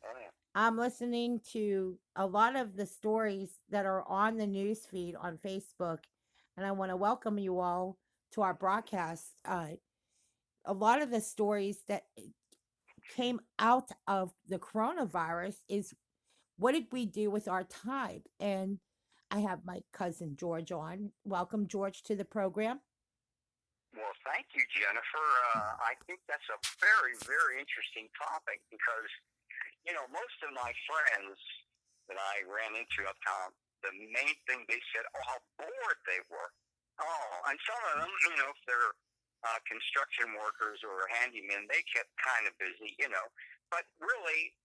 Oh yeah. I'm listening to a lot of the stories that are on the news feed on Facebook, and I want to welcome you all to our broadcast. A lot of the stories that came out of the coronavirus is what did we do with our time? And I have my cousin George on. Welcome, George, to the program. Well, thank you, Jennifer. I think that's a very, very interesting topic because, most of my friends that I ran into uptown, the main thing they said, oh, how bored they were. Oh, and some of them, if they're construction workers or handymen, they kept kind of busy. But really,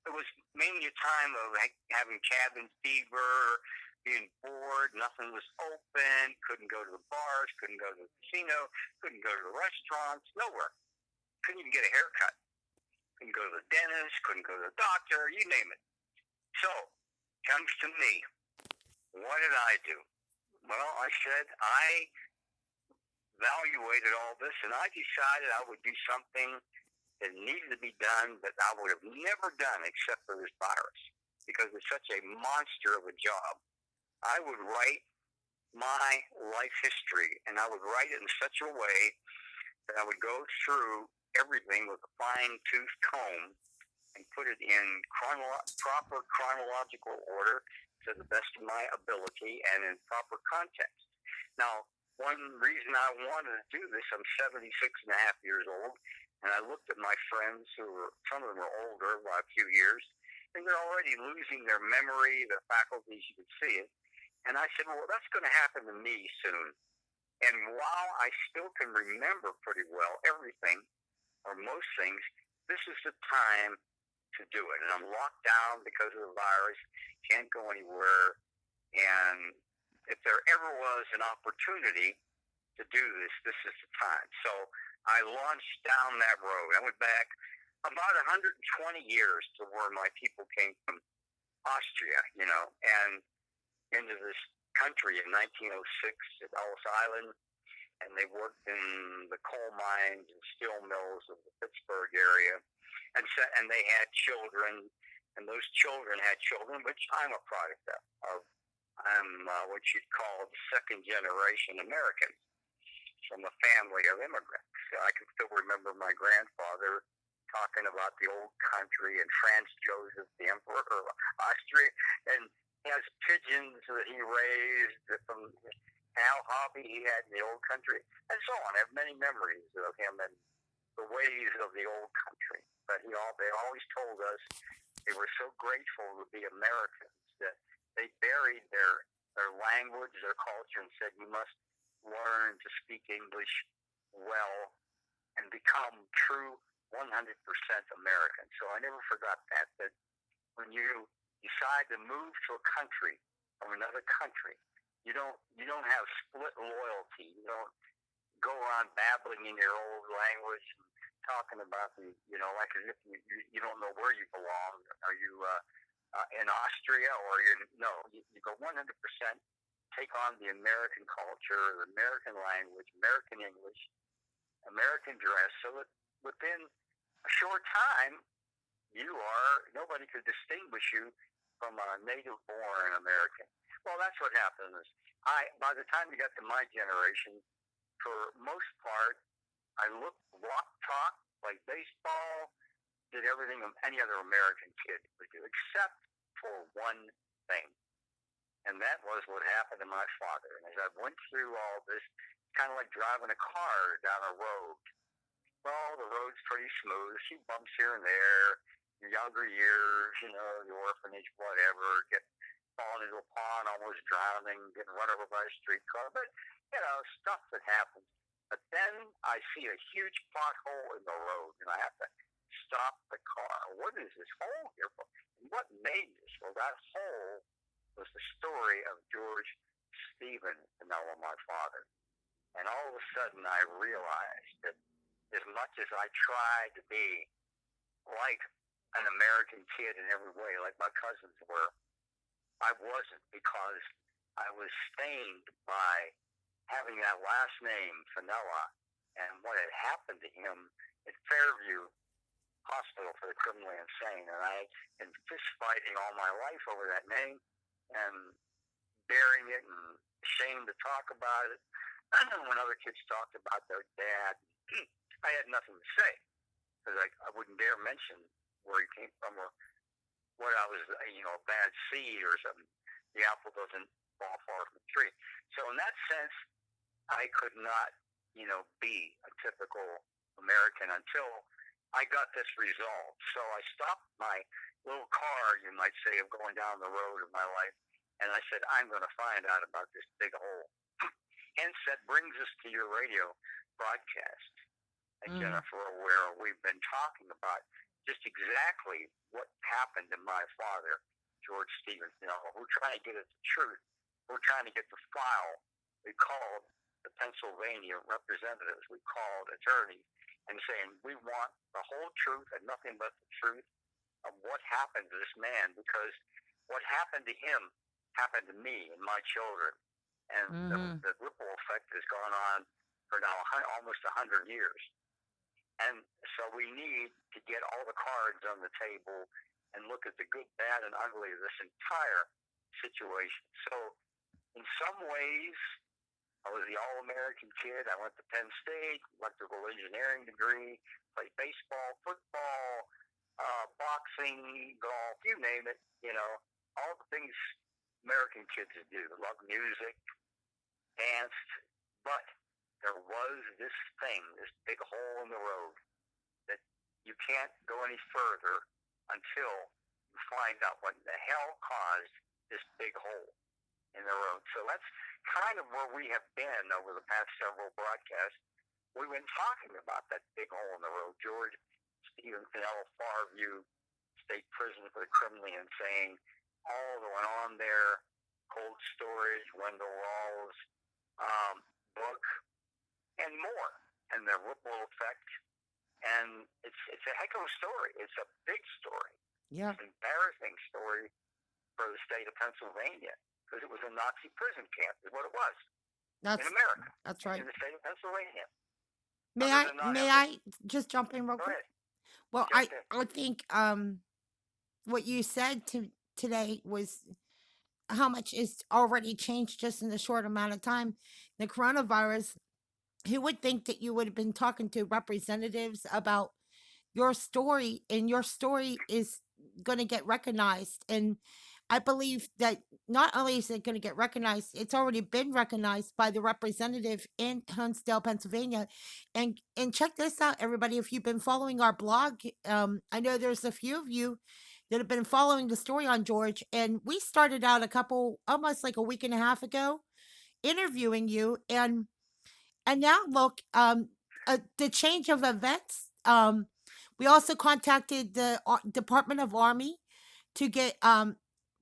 it was mainly a time of having cabin fever, being bored, nothing was open, couldn't go to the bars, couldn't go to the casino, couldn't go to the restaurants, nowhere. Couldn't even get a haircut, couldn't go to the dentist, couldn't go to the doctor, you name it. So, comes to me. What did I do? Well, I said I evaluated all this and I decided I would do something that needed to be done that I would have never done except for this virus because it's such a monster of a job. I would write my life history and I would write it in such a way that I would go through everything with a fine tooth comb and put it in proper chronological order to the best of my ability and in proper context. Now, one reason I wanted to do this, I'm 76 and a half years old, and I looked at my friends who were, some of them are older by a few years, and they're already losing their memory, their faculties, you could see it. And I said, well, that's going to happen to me soon. And while I still can remember pretty well everything, or most things, this is the time to do it. And I'm locked down because of the virus, can't go anywhere. And if there ever was an opportunity to do this, this is the time. So I launched down that road. I went back about 120 years to where my people came from Austria, and into this country in 1906 at Ellis Island, and they worked in the coal mines and steel mills of the Pittsburgh area, and they had children, and those children had children, which I'm a product of. I'm what you'd call second generation American from a family of immigrants. I can still remember my grandfather talking about the old country and Franz Joseph, the Emperor of Austria, and he has pigeons that he raised from Al Hobby he had in the old country, and so on. I have many memories of him and the ways of the old country. But they always told us they were so grateful to be Americans that they buried their language, their culture, and said, you must learn to speak English well and become true 100% American. So I never forgot that when you decide to move to a country from another country, you don't have split loyalty. You don't go around babbling in your old language and talking about like as if you don't know where you belong. Are you in Austria or you go 100%, take on the American culture, the American language, American English, American dress, so that within a short time, nobody could distinguish you from a native born American. Well, that's what happens. By the time you got to my generation, for most part, I walk, talk, played baseball, did everything any other American kid would do, except for one thing. And that was what happened to my father. And as I went through all this, kind of like driving a car down a road. Well, the road's pretty smooth, a few bumps here and there. Your younger years, the orphanage, whatever, falling into a pond, almost drowning, getting run over by a streetcar. But, stuff that happens. But then I see a huge pothole in the road, and I have to stop the car. What is this hole here for? And what made this? Well, that hole was the story of George Stephen Fanala, my father. And all of a sudden I realized that as much as I tried to be like an American kid in every way, like my cousins were, I wasn't, because I was stained by having that last name, Fanala, and what had happened to him at Fairview hospital for the criminally insane, and I had been fist fighting all my life over that name and bearing it and ashamed to talk about it. When other kids talked about their dad, I had nothing to say because I wouldn't dare mention where he came from or what I was, a bad seed or something. The apple doesn't fall far from the tree. So in that sense, I could not, be a typical American until I got this resolved. So I stopped my little car, you might say, of going down the road of my life, and I said, I'm going to find out about this big hole. Hence, that brings us to your radio broadcast, Jennifer, where we've been talking about just exactly what happened to my father, George Stevens. We're trying to get at the truth. We're trying to get the file. We called the Pennsylvania representatives. We called attorneys and saying, we want the whole truth and nothing but the truth of what happened to this man, because what happened to him happened to me and my children. And the ripple effect has gone on for now almost 100 years. And so we need to get all the cards on the table and look at the good, bad, and ugly of this entire situation. So in some ways, I was the all-American kid. I went to Penn State, electrical engineering degree, played baseball, football, boxing, golf, you name it, all the things American kids do. Love music, danced, but there was this thing, this big hole in the road that you can't go any further until you find out what the hell caused this big hole in the road. So that's kind of where we have been over the past several broadcasts. We've been talking about that big hole in the road. George Stevens, Fanala, Farview State Prison for the criminally insane, all that went on there, cold storage, Wendell Rawls, book, and more, and the ripple effect. And it's a heck of a story. It's a big story. Yeah. It's an embarrassing story for the state of Pennsylvania, because it was a Nazi prison camp, is what it was. In America. That's right. In the state of Pennsylvania. May I just jump in real quick? Well, I think what you said today was how much is already changed just in a short amount of time. The coronavirus, who would think that you would have been talking to representatives about your story, and your story is going to get recognized. And I believe that not only is it going to get recognized, it's already been recognized by the representative in Huntsdale, Pennsylvania. And check this out, everybody. If you've been following our blog, I know there's a few of you that have been following the story on George. And we started out almost like a week and a half ago, interviewing you. And now look, the change of events. We also contacted the Department of Army to get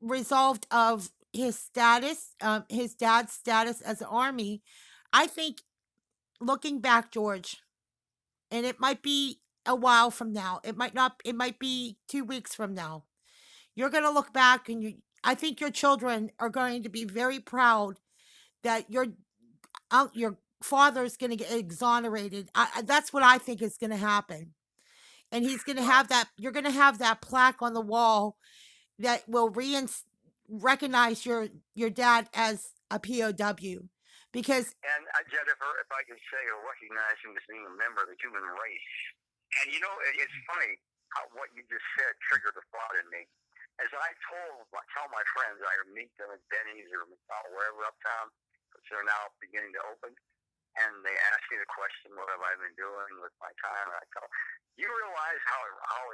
resolved of his status, his dad's status as an Army. I think, looking back, George, and it might be a while from now, it might be 2 weeks from now, you're going to look back, and I think your children are going to be very proud that your father's going to get exonerated. That's what I think is going to happen. And he's going to have that, you're going to have that plaque on the wall that will recognize your dad as a POW. Because, and Jennifer, if I could say, or recognize him as being a member of the human race. And it's funny how what you just said triggered a thought in me. As I tell my friends, I meet them at Denny's or wherever uptown, because they're now beginning to open, and they ask me the question, what have I been doing with my time? And I tell them, you realize how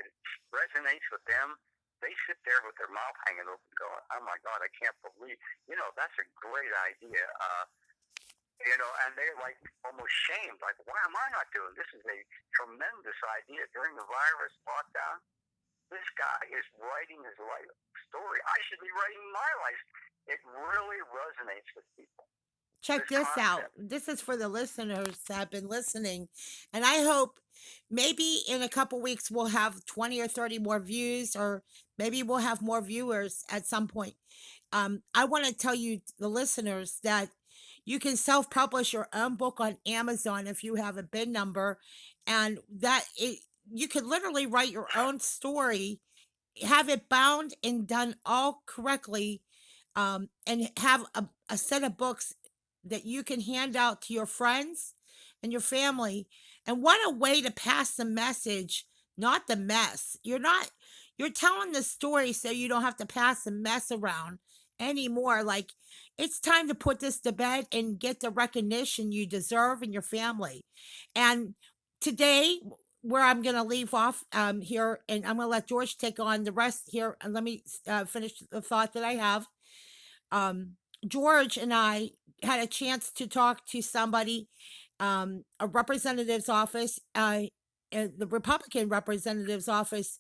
it resonates with them? They sit there with their mouth hanging open going, oh my God, I can't believe, that's a great idea. And they're like almost shamed, like, why am I not doing this? Is a tremendous idea during the virus lockdown. This guy is writing his life story. I should be writing my life. It really resonates with people. Check this out. This is for the listeners that have been listening. And I hope maybe in a couple weeks we'll have 20 or 30 more views, or maybe we'll have more viewers at some point. I want to tell you, the listeners, that you can self-publish your own book on Amazon if you have a bin number. And you could literally write your own story, have it bound and done all correctly, and have a set of books that you can hand out to your friends and your family. And what a way to pass the message, not the mess. You're telling the story so you don't have to pass the mess around anymore. Like, it's time to put this to bed and get the recognition you deserve in your family. And today, where I'm going to leave off here, and I'm going to let George take on the rest here. And let me finish the thought that I have. Um, George and I had a chance to talk to somebody, a representative's office, the Republican representative's office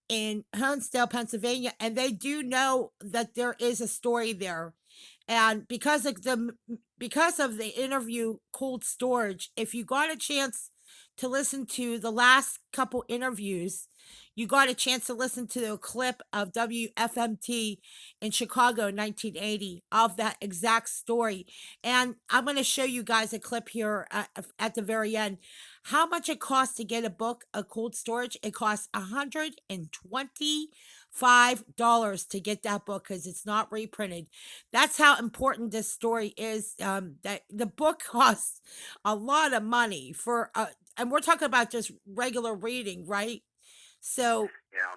in Honesdale, Pennsylvania, and they do know that there is a story there. And because of the interview Cold Storage, if you got a chance to listen to the last couple interviews, you got a chance to listen to the clip of WFMT in Chicago in 1980 of that exact story. And I'm going to show you guys a clip here at the very end. How much it costs to get a book of Cold Storage? It costs $125 to get that book because it's not reprinted. That's how important this story is. That the book costs a lot of money for, and we're talking about just regular reading, right? So, Yeah.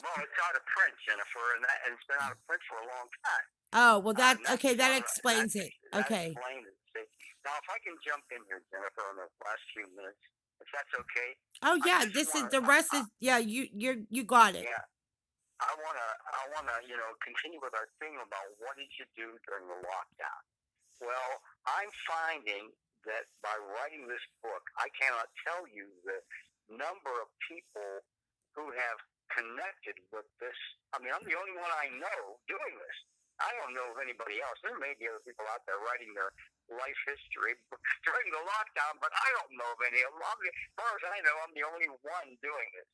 Well, it's out of print, Jennifer, and it's been out of print for a long time. oh well, that That's okay, that one. explains it. That Okay. explains it. See? Now, if I can jump in here, Jennifer, in the last few minutes, if that's okay, Oh I yeah, just this is want the to. rest is yeah. You got it. Yeah, I wanna, continue with our thing about what did you do during the lockdown. Well, I'm finding that by writing this book, I cannot tell you the number of people who have connected with this. I mean, I'm the only one I know doing this. I don't know of anybody else. There may be other people out there writing their life history during the lockdown, but I don't know of any of them. As far as I know, I'm the only one doing this,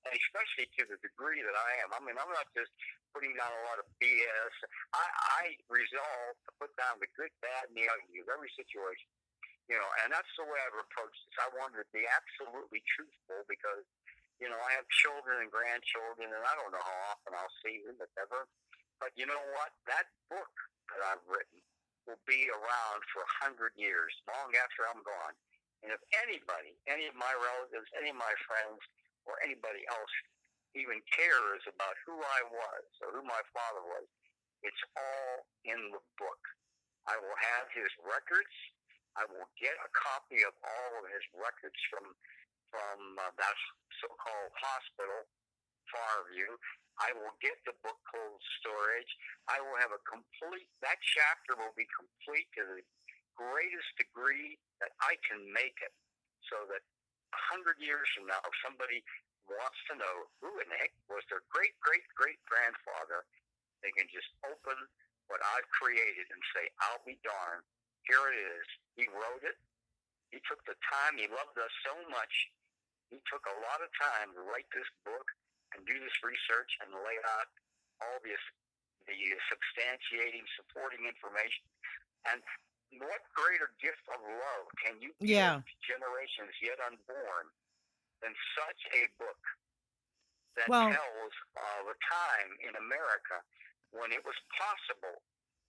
and especially to the degree that I am. I mean, I'm not just putting down a lot of BS. I resolve to put down the good, bad, and the ugly of every situation. And that's the way I've approached this. I wanted to be absolutely truthful because, I have children and grandchildren, and I don't know how often I'll see them, if ever. But you know what? That book that I've written will be around for 100 years, long after I'm gone. And if anybody, any of my relatives, any of my friends, or anybody else even cares about who I was or who my father was, it's all in the book. I will have his records. I will get a copy of all of his records from that so-called hospital, Farview. I will get the book Cold Storage. I will have that chapter will be complete to the greatest degree that I can make it, so that 100 years from now, if somebody wants to know who in the heck was their great-great-great-grandfather, they can just open what I've created and say, I'll be darned, here it is. He wrote it. He took the time. He loved us so much. He took a lot of time to write this book and do this research and lay out all the substantiating, supporting information. And what greater gift of love can you give Yeah. generations yet unborn than such a book that Well, tells of a time in America when it was possible,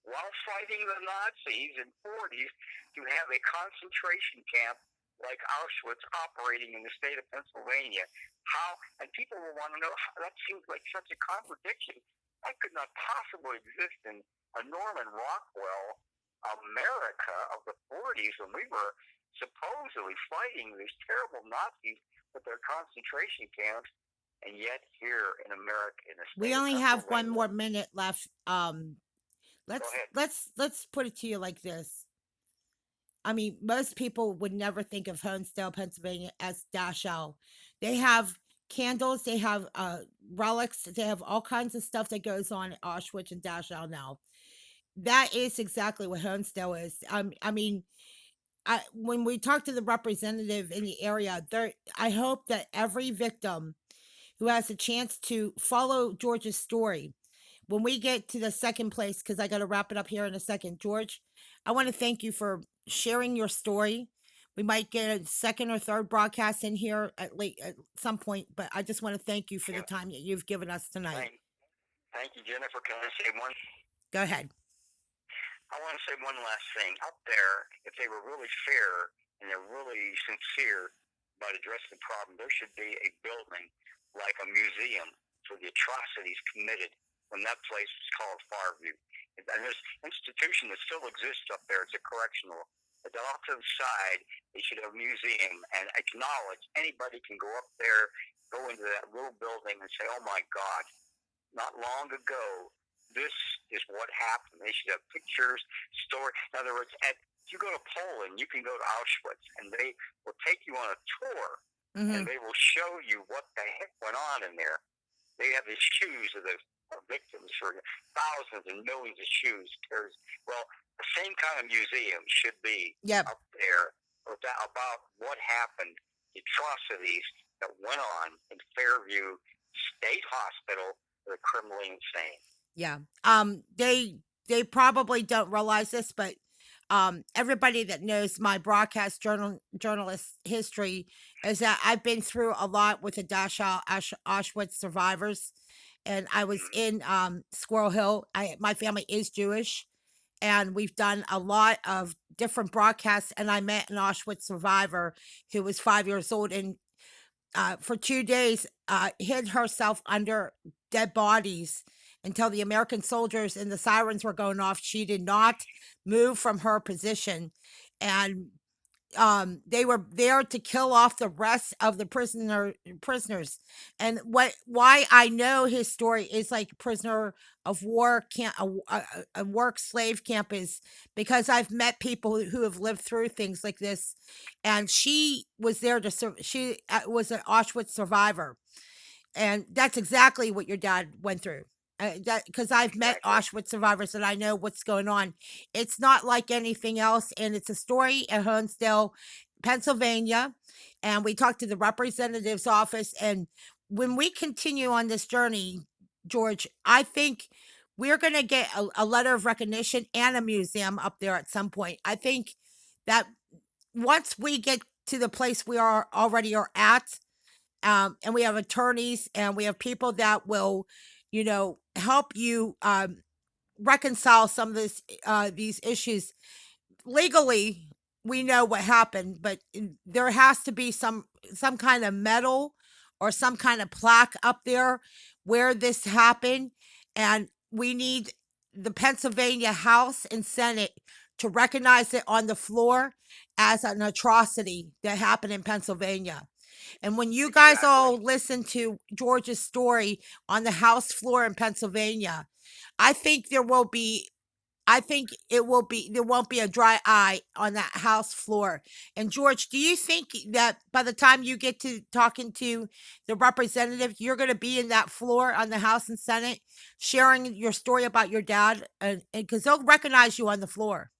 while fighting the Nazis in the 40s, to have a concentration camp like Auschwitz operating in the state of Pennsylvania. And people will want to know, that seems like such a contradiction. That could not possibly exist in a Norman Rockwell America of the 40s when we were supposedly fighting these terrible Nazis with their concentration camps, and yet here in America, in the we state of only have one Pennsylvania. more minute left. Go ahead. Let's put it to you like this. I mean, most people would never think of Honesdale, Pennsylvania as Dachau. They have candles, they have relics, they have all kinds of stuff that goes on at Auschwitz and Dachau now. That is exactly what Honesdale is. I mean, when we talk to the representative in the area, I hope that every victim who has a chance to follow George's story, when we get to the second place, because I got to wrap it up here in a second, George, I want to thank you for sharing your story We might get a second or third broadcast in here at some point, but I just want to thank you for the Yeah. time that you've given us tonight. Thank you, Jennifer. Can I say one? Go ahead. I want to say one last thing. Up there, if they were really fair and they're really sincere about addressing the problem, there should be a building like a museum for the atrocities committed when that place was called Farview. And this institution that still exists up there, it's a correctional. But off to the side, they should have a museum and acknowledge anybody can go up there, go into that little building and say, oh my God, not long ago, this is what happened. They should have pictures, story. In other words, if you go to Poland, you can go to Auschwitz, and they will take you on a tour, and they will show you what the heck went on in there. They have the shoes of the victims for thousands and millions of shoes. Well, the same kind of museum should be up there about what happened, the atrocities that went on in Fairview State Hospital for the criminally insane. Yeah. They probably don't realize this, but everybody that knows my broadcast journalist history is that I've been through a lot with the Dachau Auschwitz survivors, and I was in Squirrel Hill. My family is Jewish, and we've done a lot of different broadcasts. And I met an Auschwitz survivor who was 5 years old, and for 2 days hid herself under dead bodies until the American soldiers and the sirens were going off. She did not move from her position, and they were there to kill off the rest of the prisoners. And why I know his story is like prisoner of war camp, a work slave camp, is because I've met people who have lived through things like this. And she was there to serve. She was an Auschwitz survivor, and that's exactly what your dad went through. Because I've met Auschwitz survivors and I know what's going on. It's not like anything else, and it's a story at Honesdale, Pennsylvania, and we talked to the representative's office. And when we continue on this journey, George, I think we're going to get a letter of recognition and a museum up there at some point. I think that once we get to the place we already are at, and we have attorneys and we have people that will, help you reconcile some of these issues legally. We know what happened, but there has to be some kind of medal or some kind of plaque up there where this happened, and we need the Pennsylvania House and Senate to recognize it on the floor as an atrocity that happened in Pennsylvania. And when you guys all listen to George's story on the House floor in Pennsylvania, I think there won't be a dry eye on that House floor. And George, do you think that by the time you get to talking to the representative, you're going to be in that floor on the House and Senate sharing your story about your dad? And because they'll recognize you on the floor.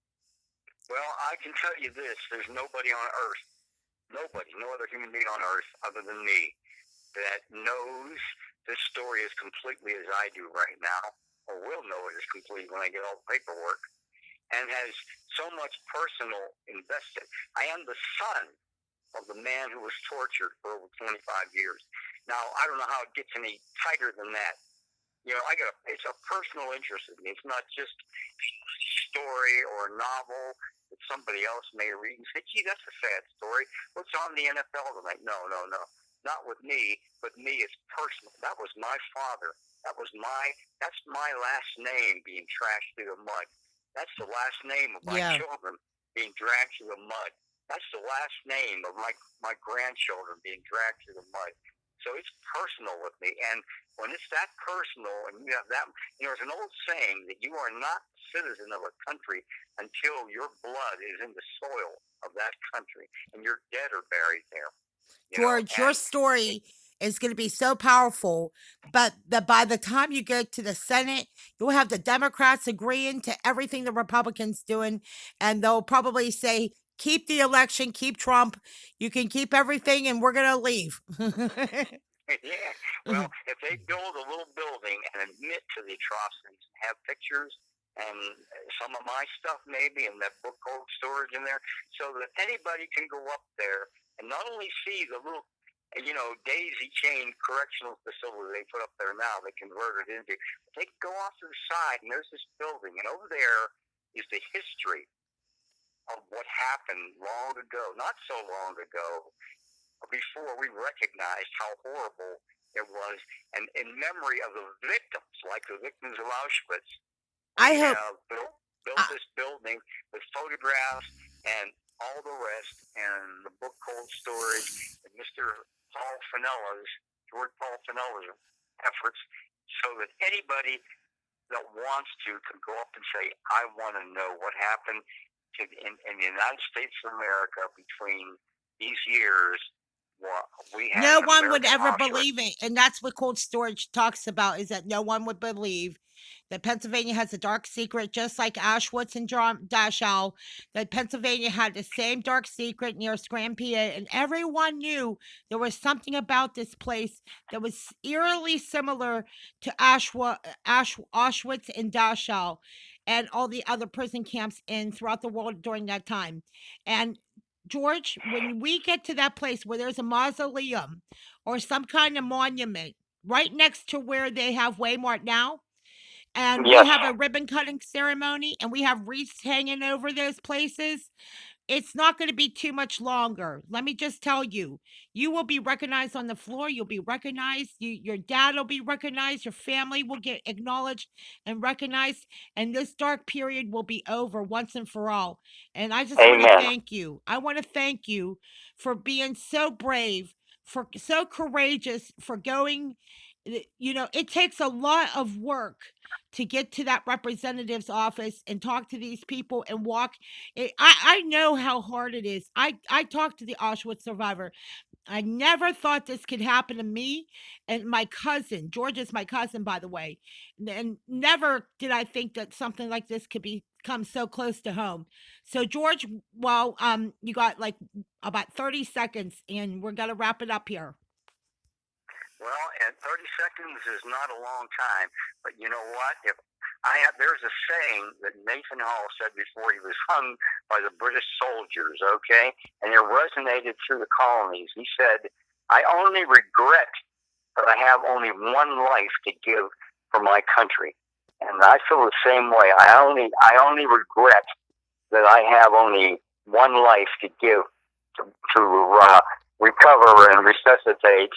Well, I can tell you this: there's nobody on earth, no other human being on earth other than me, that knows this story as completely as I do right now, or will know it as completely when I get all the paperwork, and has so much personal invested. I am the son of the man who was tortured for over 25 years. Now, I don't know how it gets any tighter than that. It's a personal interest in me. It's not just a story or a novel that somebody else may read and say, gee, that's a sad story. What's on the NFL tonight? No. Not with me, but me, it's personal. That was my father. That's my last name being trashed through the mud. That's the last name of my children being dragged through the mud. That's the last name of my grandchildren being dragged through the mud. So it's personal with me. And when it's that personal and you have that, there's an old saying that you are not a citizen of a country until your blood is in the soil of that country and you're dead or buried there. George, your story is going to be so powerful, but by the time you get to the Senate, you'll have the Democrats agreeing to everything the Republicans doing, and they'll probably say, keep the election, keep Trump, you can keep everything, and we're going to leave. Yeah. Well, if they build a little building and admit to the atrocities, have pictures, and some of my stuff maybe in that book cold storage in there, so that anybody can go up there and not only see the little, daisy chain correctional facility they put up there now, they converted into. They can go off to the side, and there's this building, and over there is the history of what happened long ago, not so long ago, before we recognized how horrible it was, and in memory of the victims, like the victims of Auschwitz. We I hope. have built this building with photographs and all the rest, and the book cold storage, and George Paul Fanala's efforts, so that anybody that wants to can go up and say, I want to know what happened in the United States of America between these years. We had No one would American ever Auschwitz. believe it. And that's what cold storage talks about, is that no one would believe that Pennsylvania has a dark secret, just like Auschwitz and Dachau, that Pennsylvania had the same dark secret near Scranton, PA, and everyone knew there was something about this place that was eerily similar to Auschwitz and Dachau and all the other prison camps throughout the world during that time. And George, when we get to that place where there's a mausoleum or some kind of monument right next to where they have Waymart now, and we Yes. have a ribbon cutting ceremony and we have wreaths hanging over those places, it's not going to be too much longer. Let me just tell you, you will be recognized on the floor. You'll be recognized. Your dad will be recognized. Your family will get acknowledged and recognized. And this dark period will be over once and for all. And I just want to Amen. thank you. I want to thank you for being so brave, for so courageous, for going. It takes a lot of work to get to that representative's office and talk to these people and walk. I know how hard it is. I talked to the Auschwitz survivor. I never thought this could happen to me and my cousin. George is my cousin, by the way. And never did I think that something like this could become so close to home. So George, well, you got like about 30 seconds and we're gonna wrap it up here. Well, and 30 seconds is not a long time, but you know what? There's a saying that Nathan Hall said before he was hung by the British soldiers, okay? And it resonated through the colonies. He said, I only regret that I have only one life to give for my country. And I feel the same way. I only regret that I have only one life to give to recover and resuscitate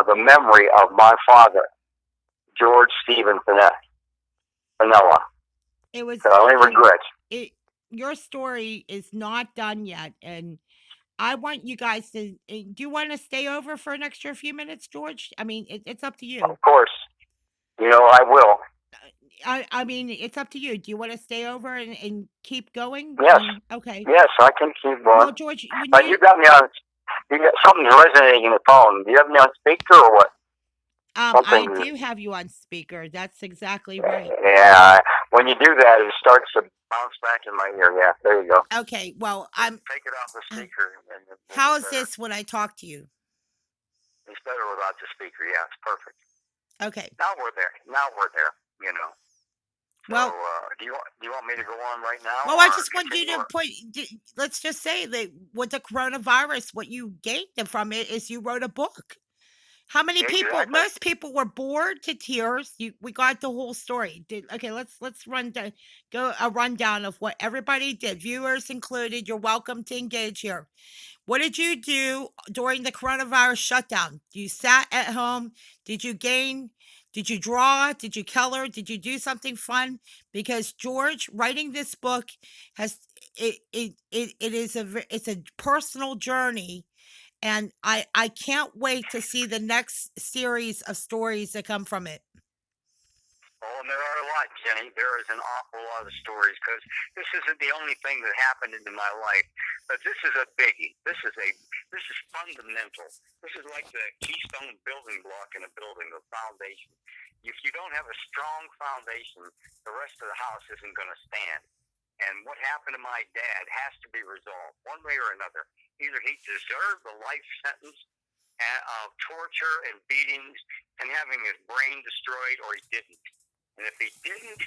the memory of my father, George Stephen Fanala. It was. The only regret. Your story is not done yet, and I want you guys to. Do you want to stay over for an extra few minutes, George? I mean, it's up to you. Of course, I will. I mean, it's up to you. Do you want to stay over and keep going? Yes. Okay. Yes, I can keep going. Well, George, you got me on. You got something's resonating in the phone. Do you have me on speaker or what? I do have you on speaker. That's exactly right. Yeah. When you do that, it starts to bounce back in my ear. Yeah. There you go. Okay. Well, take it off the speaker. How is this when I talk to you? It's better without the speaker. Yeah, it's perfect. Okay. Now we're there. Well, do you want me to go on right now? Well, I just want you to put. Let's just say that with the coronavirus, what you gained from it is you wrote a book. How many people? Exactly. Most people were bored to tears. We got the whole story. Okay, let's go a rundown of what everybody did, viewers included. You're welcome to engage here. What did you do during the coronavirus shutdown? You sat at home. Did you gain? Did you draw? Did you color? Did you do something fun? Because George, writing this book it's a personal journey, and I can't wait to see the next series of stories that come from it. Oh, and there are a lot, Jenny. There is an awful lot of stories, because this isn't the only thing that happened in my life, but this is a biggie. This is fundamental. This is like the keystone building block in a building, the foundation. If you don't have a strong foundation, the rest of the house isn't going to stand. And what happened to my dad has to be resolved one way or another. Either he deserved the life sentence of torture and beatings and having his brain destroyed, or he didn't. And if he didn't,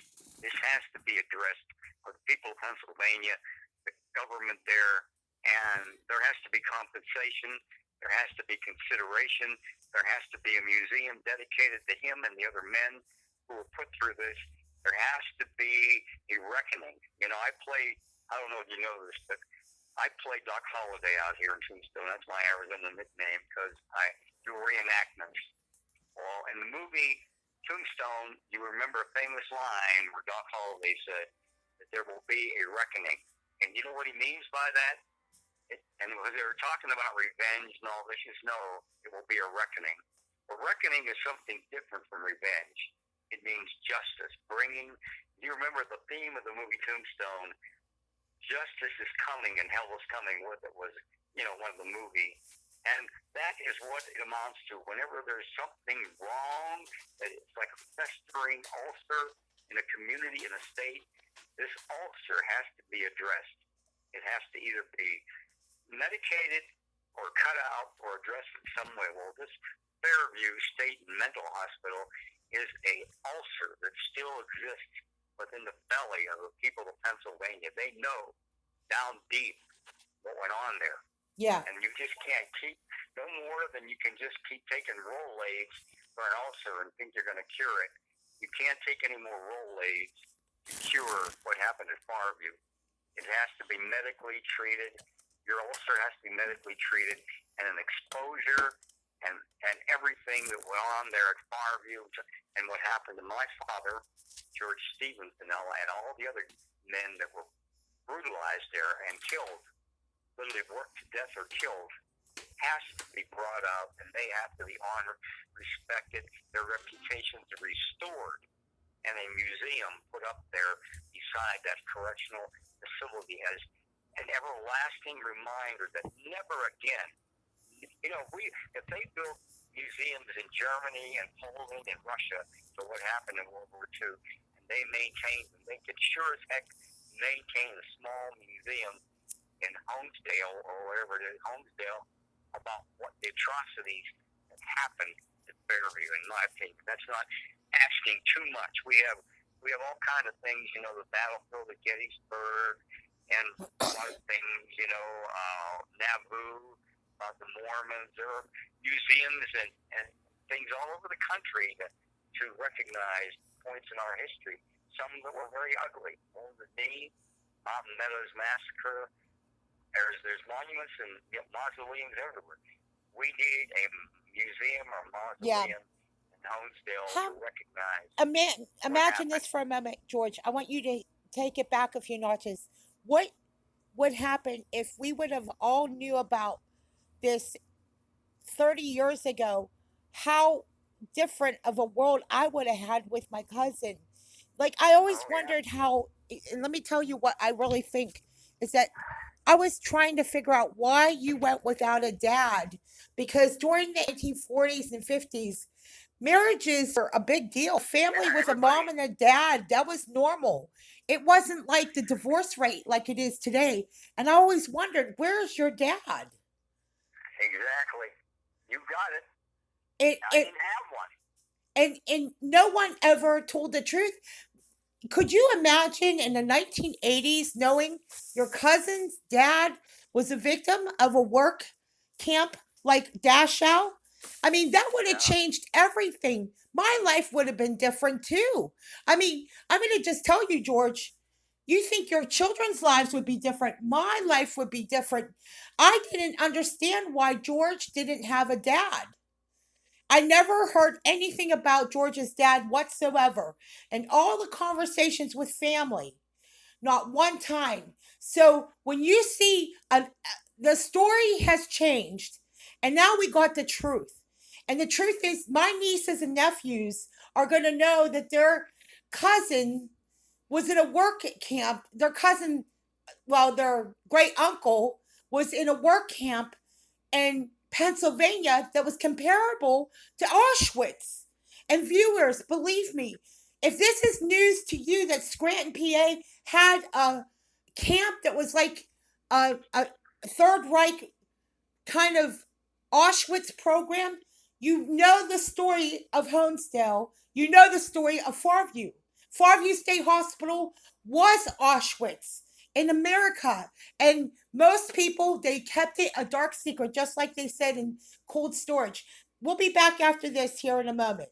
This has to be addressed for the people of Pennsylvania, the government there, and there has to be compensation. There has to be consideration. There has to be a museum dedicated to him and the other men who were put through this. There has to be a reckoning. I don't know if you know this, but I play Doc Holliday out here in Tombstone. That's my Arizona nickname because I do reenactments. Well, in the movie Tombstone, you remember a famous line where Doc Holliday said that there will be a reckoning. And you know what he means by that? And when they were talking about revenge and all this, is no, it will be a reckoning. A reckoning is something different from revenge. It means justice. You remember the theme of the movie Tombstone, justice is coming and hell is coming with it, was, one of the movies. And that is what it amounts to. Whenever there's something wrong, that it's like a festering ulcer in a community, in a state, this ulcer has to be addressed. It has to either be medicated or cut out or addressed in some way. Well, this Fairview State Mental Hospital is a ulcer that still exists within the belly of the people of Pennsylvania. They know down deep what went on there. Yeah. And you just can't keep, no more than you can just keep taking Rolaids for an ulcer and think you're going to cure it. You can't take any more Rolaids to cure what happened at Fairview. It has to be medically treated. Your ulcer has to be medically treated, and an exposure and everything that went on there at Fairview and what happened to my father, George Stevens, and all the other men that were brutalized there and killed, literally worked to death or killed, has to be brought up, and they have to be honored, respected, their reputations restored, and a museum put up there beside that correctional facility as an everlasting reminder that never again, if they built museums in Germany and Poland and Russia for what happened in World War II, and they maintained them, they could sure as heck maintain a small museum in Homesdale or wherever it is, Homesdale, about what the atrocities that happened at Fairview, in my opinion. That's not asking too much. We have all kinds of things, the battlefield at Gettysburg, and a lot of things, Nauvoo, about the Mormons. There are museums and things all over the country to recognize points in our history. Some that were very ugly. Wounded Knee, Mountain Meadows Massacre. There's monuments and mausoleums everywhere. We need a museum or mausoleum in Honesdale to recognize. Imagine this for a moment, George. I want you to take it back a few notches. What would happen if we would have all knew about this 30 years ago? How different of a world I would have had with my cousin. Like, I always wondered how, and let me tell you what I really think is that I was trying to figure out why you went without a dad, because during the 1940s and 50s, marriages were a big deal. Family with a mom and a dad, that was normal. It wasn't like the divorce rate like it is today. And I always wondered, where's your dad? Exactly. You got it. I didn't have one. And no one ever told the truth. Could you imagine in the 1980s knowing your cousin's dad was a victim of a work camp like Dachau? I mean, that would have changed everything. My life would have been different too. I mean, I'm going to just tell you, George, you think your children's lives would be different. My life would be different. I didn't understand why George didn't have a dad. I never heard anything about George's dad whatsoever. And all the conversations with family, not one time. So when you see the story has changed, and now we got the truth. And the truth is, my nieces and nephews are going to know that their cousin was in a work camp. Their cousin, well, their great uncle was in a work camp in Pennsylvania that was comparable to Auschwitz. And viewers, believe me, if this is news to you that Scranton, PA had a camp that was like a Third Reich kind of Auschwitz program, you know the story of Honesdale. You know the story of Fairview. Farview State Hospital was Auschwitz in America. And most people, they kept it a dark secret, just like they said in cold storage. We'll be back after this here in a moment.